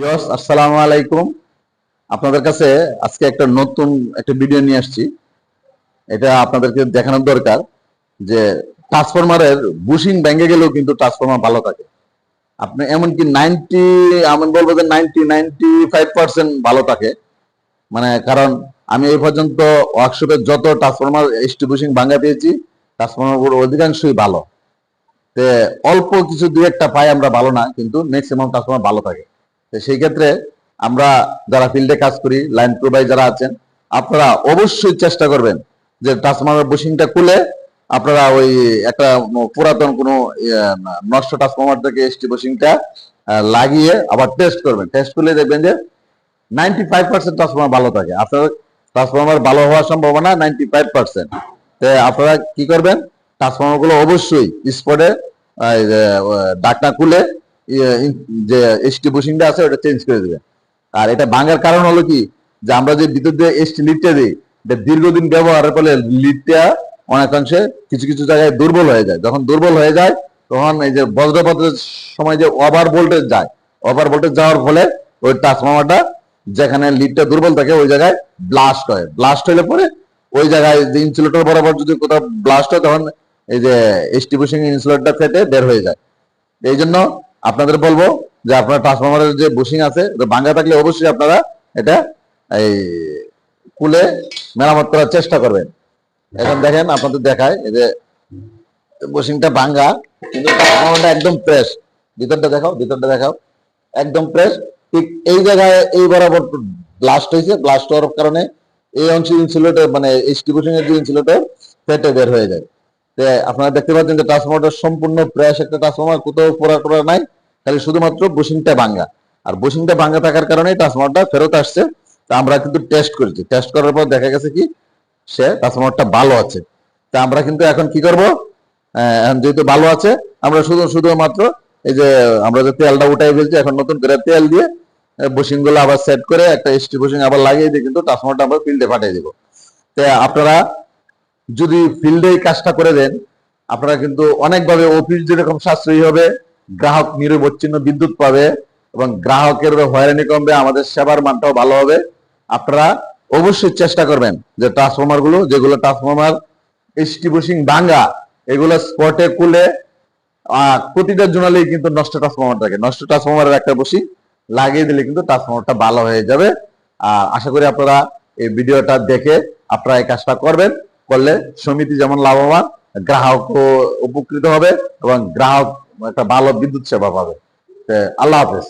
Viewers আসসালামু আলাইকুম। আপনাদের কাছে আজকে নতুন একটা ভিডিও নিয়ে আসছি। এটা আপনাদেরকে দেখানোর দরকার যে ট্রান্সফরমারের বুশিং ভেঙে গেলেও কিন্তু ট্রান্সফরমার ভালো থাকে। আপনি এমনকি আমি বলবো যে 90-95% ভালো থাকে। মানে কারণ আমি এই পর্যন্ত ওয়ার্কশপে যত ট্রান্সফরমার এসটি বুশিং ভাঙা পেয়েছি, ট্রান্সফরমার গুলো অধিকাংশই ভালো। তে অল্প কিছু দুই একটা পাই আমরা ভালো না, কিন্তু ম্যাক্সিমাম ট্রান্সফরমার ভালো থাকে। তো সেই ক্ষেত্রে আমরা যারা ফিল্ডে কাজ করি, লাইন ক্রু ভাই যারা আছেন, আপনারা অবশ্যই চেষ্টা করবেন যে ট্রান্সফরমার বুশিংটা খুলে আপনারা ওই একটা পুরাতন কোনো নষ্ট ট্রান্সফরমার থেকে এসটি বুশিংটা লাগিয়ে আবার টেস্ট করবেন। টেস্ট করলে দেখবেন যে 95% ট্রান্সফরমার ভালো থাকে। আপনার ট্রান্সফরমার ভালো হওয়ার সম্ভাবনা 95%। আপনারা কি করবেন, ট্রান্সফরমার গুলো অবশ্যই স্পটে ডাকনা খুলে যে এসটি বুশিংটা আছে ওটা চেঞ্জ করে দেবেন। আর এটা ভাঙার কারণ হলো কি, যে আমরা যে ভিতর দিয়ে এসটি লিডটা দিই, এটা দীর্ঘদিন ব্যবহারের ফলে লিডটা অনেকাংশে কিছু কিছু জায়গায় দুর্বল হয়ে যায়। যখন দুর্বল হয়ে যায় তখন এই যে বজ্রপাতের সময় যে ওভার ভোল্টেজ যায়, ওভার ভোল্টেজ যাওয়ার ফলে ওই ট্রান্সফরমারটা যেখানে লিডটা দুর্বল থাকে ওই জায়গায় ব্লাস্ট হয়। ব্লাস্ট হলে পরে ওই জায়গায় যে ইনসুলেটর বরাবর যদি কোথাও ব্লাস্ট হয়, তখন এই যে এসটি বুশিং ইনসুলেটরটা ফেটে বের হয়ে যায়। এই জন্য আপনাদের বলবো যে আপনার ট্রান্সফরমারের যে বুশিং আছে ভাঙা থাকলে অবশ্যই আপনারা এটা এই খুলে মেরামত করার চেষ্টা করবেন। এখন দেখেন আপনাদের দেখায় এই যে বুশিংটা ভাঙা, কিন্তু ট্রান্সফরমারটা একদম ফ্রেশ। ভিতরটা দেখাও একদম ফ্রেশ। ঠিক এই জায়গায় এই বরাবর ব্লাস্ট হয়েছে, ব্লাস্ট হওয়ার কারণে এই অংশের ইনসুলেটর মানে এসটি বুশিং এর যে ইনসুলেটর ফেটে বের হয়ে যায়। আপনারা দেখতে পাচ্ছেন যে ট্রান্সফরমারটা সম্পূর্ণ ফ্রেশ একটা ট্রান্সফরমার, কোথাও পোড়া নাই, খালি শুধুমাত্র বুশিংটা ভাঙা। আর বুশিংটা ভাঙা থাকার কারণে ট্রান্সফরমারটা ফেরত আসছে। তা আমরা কিন্তু টেস্ট করেছি, টেস্ট করার পর দেখা গেছে কি সে ট্রান্সফরমারটা ভালো আছে। তা আমরা কিন্তু এখন কি করব, যেহেতু ভালো আছে আমরা শুধুমাত্র এই যে আমরা যে তেলটা উঠাই ফেলছি, এখন নতুন করে তেল দিয়ে বুশিং গুলো আবার সেট করে একটা এসটি বুশিং আবার লাগিয়ে দিয়ে কিন্তু ট্রান্সফরমারটা আমরা ফিল্ডে পাঠিয়ে দিব। আপনারা যদি ফিল্ডে এই কাজটা করে দেন, আপনারা কিন্তু অনেকভাবে অফিস যেরকম সাশ্রয়ী হবে, গ্রাহক নিরবচ্ছিন্ন বিদ্যুৎ পাবে এবং গ্রাহকের হয়রানি কমবে, আমাদের সেবার মানটাও ভালো হবে। আপনারা অবশ্যই চেষ্টা করবেন যে ট্রান্সফরমার গুলো, যেগুলো ট্রান্সফরমার এসটি বুশিং ভাঙা, এগুলো স্পটে খুলে প্রতিটা জোনালেই কিন্তু নষ্ট ট্রান্সফরমার থাকে। নষ্ট ট্রান্সফরমারের একটা বুশিং লাগিয়ে দিলে কিন্তু ট্রান্সফরমারটা ভালো হয়ে যাবে। আশা করি আপনারা এই ভিডিওটা দেখে আপনারা এই কাজটা করবেন। করলে সমিতি যেমন লাভবান, গ্রাহকও উপকৃত হবে এবং গ্রাহক একটা ভালো বিদ্যুৎ সেবা পাবে। আল্লাহ হাফেজ।